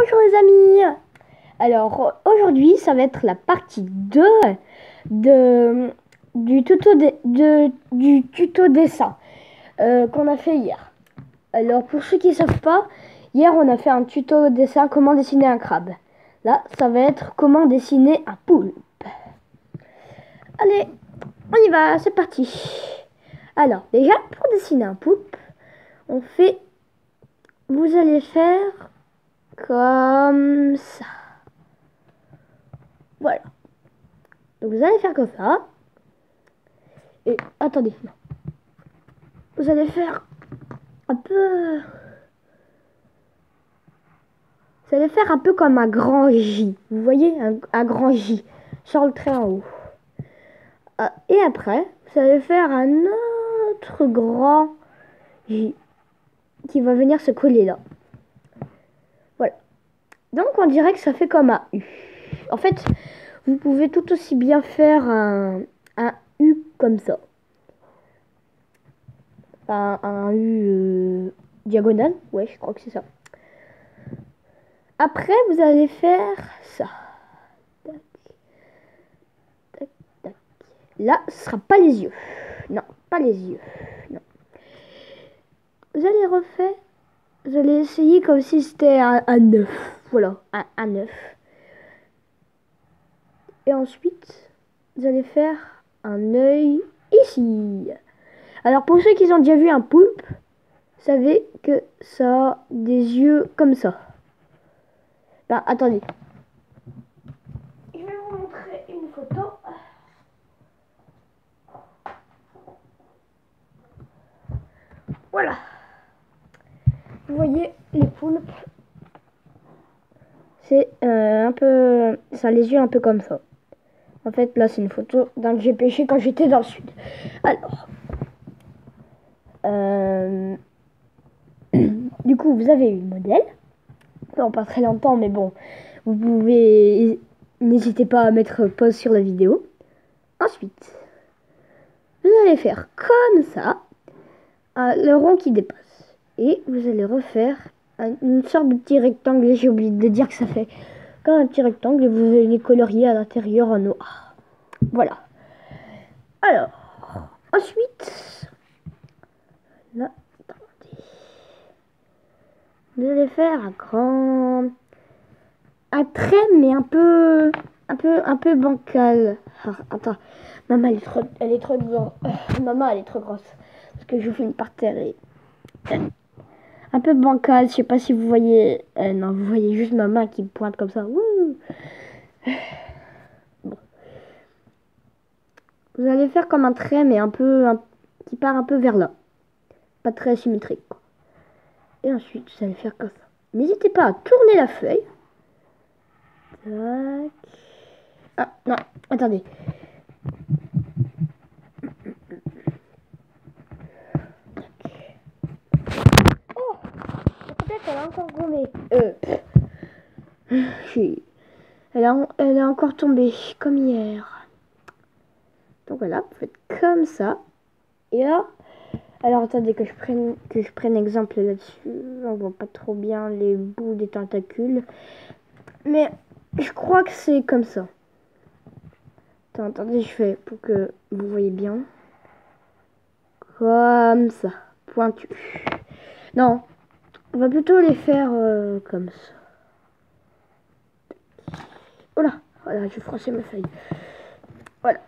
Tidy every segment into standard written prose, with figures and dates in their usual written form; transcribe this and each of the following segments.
Bonjour les amis. Alors aujourd'hui ça va être la partie 2 du tuto dessin qu'on a fait hier. Alors pour ceux qui ne savent pas, hier on a fait un tuto dessin comment dessiner un crabe. Là ça va être comment dessiner un poulpe. Allez, on y va, c'est parti. Alors déjà pour dessiner un poulpe, vous allez faire comme ça. Voilà. Donc vous allez faire comme ça. Et attendez, non. Vous allez faire un peu... Vous allez faire un peu comme un grand J. Vous voyez, un grand J sur le trait en haut. Et après, vous allez faire un autre grand J qui va venir se coller là. Voilà. Donc on dirait que ça fait comme un U. En fait, vous pouvez tout aussi bien faire un U comme ça. Un U diagonal. Ouais, je crois que c'est ça. Après, vous allez faire ça. Tac, tac, tac. Là, ce sera pas les yeux. Non, pas les yeux. Non. Vous allez refaire. Vous allez essayer comme si c'était un œuf. Voilà, un œuf. Et ensuite, vous allez faire un œil ici. Alors, pour ceux qui ont déjà vu un poulpe, vous savez que ça a des yeux comme ça. Ben, attendez. Je vais vous montrer une photo. Voilà. Vous voyez les poulpes. C'est un peu... Ça a les yeux un peu comme ça. En fait, là, c'est une photo d'un que j'ai pêché quand j'étais dans le sud. Alors. Du coup, vous avez eu le modèle. Non, pas très longtemps, mais bon. Vous pouvez... N'hésitez pas à mettre pause sur la vidéo. Ensuite, vous allez faire comme ça. Le rond qui dépasse. Et vous allez refaire une sorte de petit rectangle. J'ai oublié de dire que ça fait comme un petit rectangle. Et vous allez colorier à l'intérieur en noir. Voilà. Alors, ensuite, là, attendez. Vous allez faire un trait, mais un peu bancal. Ah, attends, maman elle est trop grosse. Maman elle est trop grosse parce que je filme par terre et un peu bancal. Je sais pas si vous voyez. Non, vous voyez juste ma main qui pointe comme ça. Wouh. Bon. Vous allez faire comme un trait, mais qui part un peu vers là. Pas très symétrique, quoi. Et ensuite, vous allez faire comme ça. N'hésitez pas à tourner la feuille. Tac. Ah, non, attendez. Oh, peut-être elle a encore tombé. Elle est encore tombée, comme hier. Donc voilà, vous faites comme ça. Et là, alors attendez que je prenne exemple là-dessus. On voit pas trop bien les bouts des tentacules. Mais je crois que c'est comme ça. Attendez, je fais pour que vous voyez bien. Comme ça. Pointu. Non, on va plutôt les faire comme ça. Oh là, voilà, j'ai froissé ma feuille. Voilà.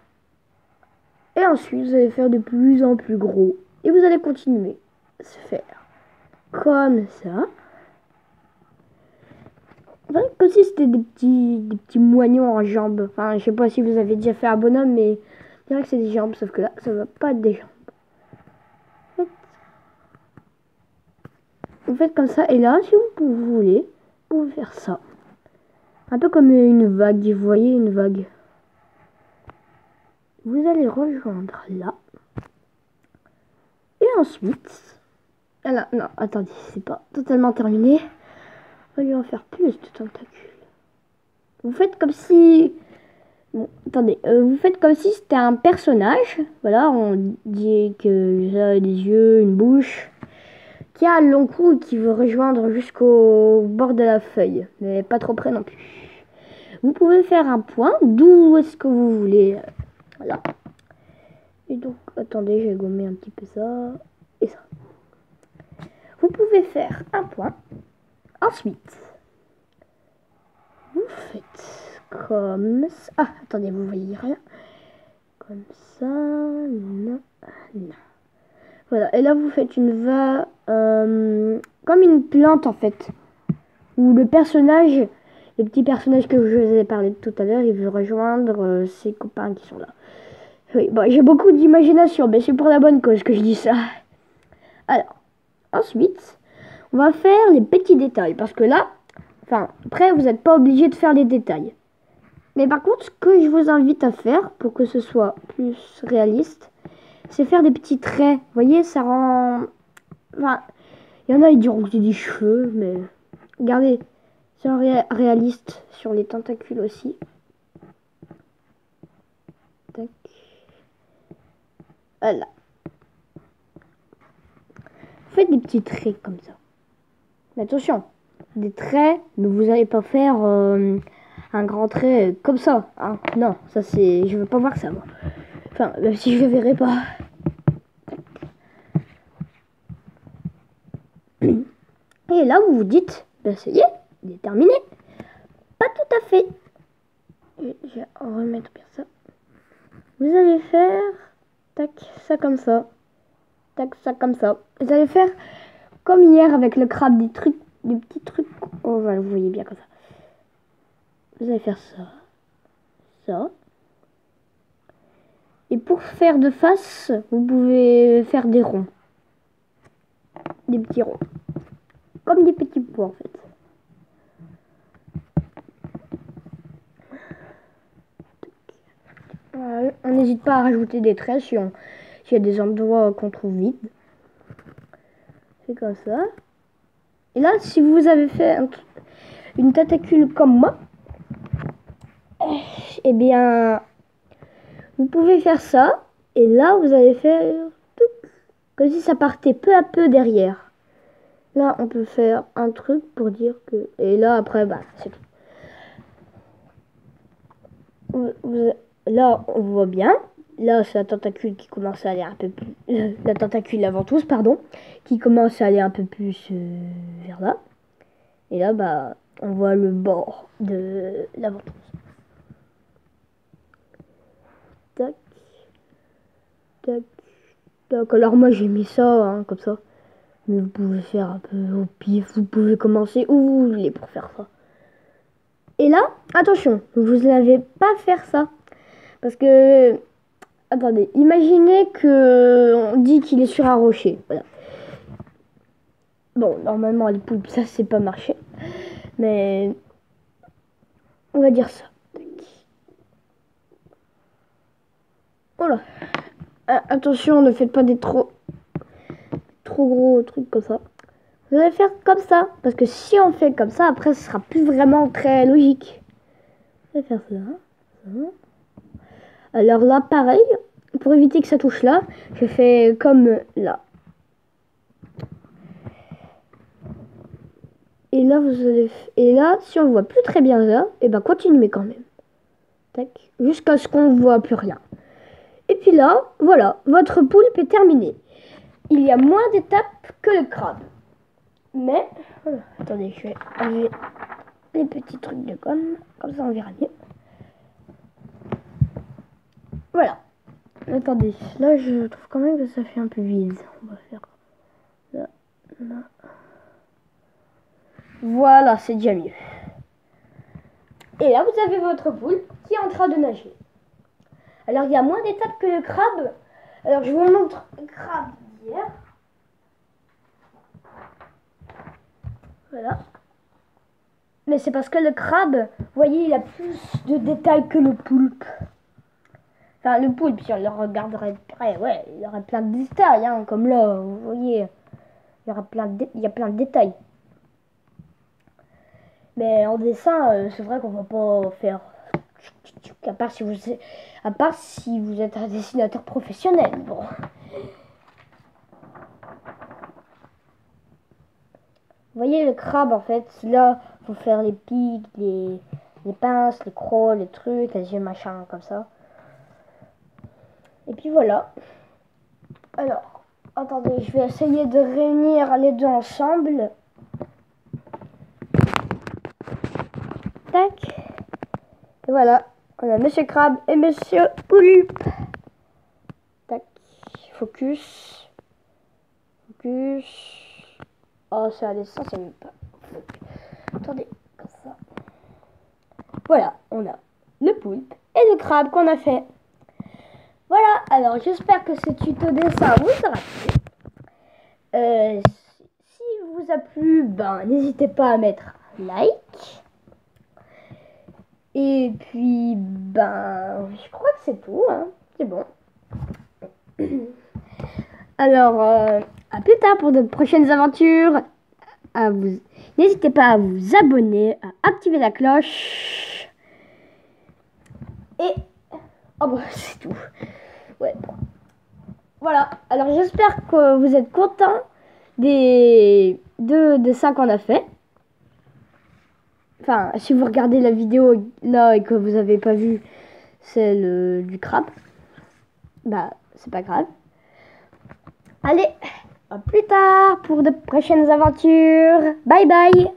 Et ensuite, vous allez faire de plus en plus gros. Et vous allez continuer à se faire comme ça. Comme si c'était des petits moignons en jambes. Enfin, je sais pas si vous avez déjà fait un bonhomme, mais je dirais que c'est des jambes, sauf que là, ça va pas être des jambes. Vous faites comme ça, et là, si vous voulez, vous pouvez faire ça. Un peu comme une vague, vous voyez une vague. Vous allez rejoindre là. Et ensuite... Ah là, non, attendez, c'est pas totalement terminé. On va lui en faire plus de tentacules. Vous faites comme si... Bon, attendez, vous faites comme si c'était un personnage. Voilà, on dit que ça a des yeux, une bouche, qui a un long cou et qui veut rejoindre jusqu'au bord de la feuille, mais pas trop près non plus. Vous pouvez faire un point d'où est-ce que vous voulez. Voilà. Et donc, attendez, je vais gommer un petit peu ça et ça. Vous pouvez faire un point. Ensuite, vous faites comme ça. Ah, attendez, vous voyez rien. Comme ça. Non. Non. Voilà. Et là, vous faites une va comme une plante en fait. Où le personnage, les petits personnages que je vous ai parlé tout à l'heure, il veut rejoindre ses copains qui sont là. Oui, bon, j'ai beaucoup d'imagination, mais c'est pour la bonne cause que je dis ça. Alors, ensuite, on va faire les petits détails. Parce que là, enfin, après, vous n'êtes pas obligé de faire les détails. Mais par contre, ce que je vous invite à faire, pour que ce soit plus réaliste, c'est faire des petits traits. Vous voyez, ça rend... Enfin, il y en a, ils diront que j'ai des cheveux, mais... Regardez, c'est un réaliste sur les tentacules aussi. Tac. Voilà. Faites des petits traits comme ça. Mais attention, des traits, mais vous n'allez pas faire un grand trait comme ça. Hein. Non, ça c'est... Je veux pas voir ça, moi. Enfin, même si je le verrai pas. Et là, vous vous dites, ben ça y est, il est terminé. Pas tout à fait. Je vais remettre bien ça. Vous allez faire, tac, ça comme ça. Tac, ça comme ça. Vous allez faire comme hier avec le crabe, des petits trucs. Oh, voilà, vous voyez bien comme ça. Vous allez faire ça. Ça. Et pour faire de face, vous pouvez faire des ronds. Des petits ronds. Comme des petits pois en fait. On n'hésite pas à rajouter des traits s'il y a des endroits qu'on trouve vides. C'est comme ça. Et là, si vous avez fait une tentacule comme moi, eh bien, vous pouvez faire ça. Et là, vous allez faire comme si ça partait peu à peu derrière. Là, on peut faire un truc pour dire que... Et là, après, bah, c'est tout. Là, on voit bien. Là, c'est la tentacule qui commence à aller un peu plus... la tentacule la ventouse, pardon. Qui commence à aller un peu plus vers là. Et là, bah, on voit le bord de la ventouse. Tac. Tac. Tac. Alors moi, j'ai mis ça, hein, comme ça. Mais vous pouvez faire un peu au pif. Vous pouvez commencer où vous voulez pour faire ça. Et là, attention, vous n'avez pas faire ça. Parce que... Attendez, imaginez que on dit qu'il est sur un rocher. Voilà. Bon, normalement, les poulpes, ça, c'est pas marché. Mais... On va dire ça. Voilà. Attention, ne faites pas des trop gros trucs comme ça. Vous allez faire comme ça. Parce que si on fait comme ça, après, ce sera plus vraiment très logique. Je vais faire ça. Alors là, pareil. Pour éviter que ça touche là, je fais comme là. Et là, et là, si on voit plus très bien là, et ben continuez quand même. Tac. Jusqu'à ce qu'on voit plus rien. Et puis là, voilà, votre poulpe est terminée. Il y a moins d'étapes que le crabe. Mais, voilà. Attendez, je vais enlever les petits trucs de gomme. Comme ça, on verra mieux. Voilà. Attendez, là, je trouve quand même que ça fait un peu vide. On va faire là, là. Voilà, c'est déjà mieux. Et là, vous avez votre poule qui est en train de nager. Alors, il y a moins d'étapes que le crabe. Alors, je vous montre le crabe d'hier. Voilà. Mais c'est parce que le crabe, vous voyez, il a plus de détails que le poulpe. Enfin, le poulpe, si on le regarderait de près, ouais, il y aurait plein de détails, hein, comme là, vous voyez. Il y a plein de détails. Mais en dessin, c'est vrai qu'on va pas faire... À part si vous êtes un dessinateur professionnel. Bon. voyez le crabe en fait, là, faut faire les pics, les pinces, les crocs, les trucs, les yeux machin comme ça. Et puis voilà. Alors, attendez, je vais essayer de réunir les deux ensemble. Tac. Et voilà, on a Monsieur Crabe et Monsieur Poulpe. Tac. Focus. Focus. Oh, c'est à dessin, ça veut pas. Attendez, comme ça. Voilà, on a le poulpe et le crabe qu'on a fait. Voilà, alors j'espère que ce tuto dessin vous aura plu. Si vous a plu, ben n'hésitez pas à mettre like. Et puis, ben, je crois que c'est tout, hein. C'est bon. Alors, à plus tard pour de prochaines aventures. N'hésitez pas à vous abonner, à activer la cloche. Et, oh bah, c'est tout. Ouais. Voilà. Alors, j'espère que vous êtes contents des deux dessins qu'on a fait. Enfin, si vous regardez la vidéo là et que vous n'avez pas vu celle du crabe, bah, c'est pas grave. Allez, à plus tard pour de prochaines aventures. Bye bye.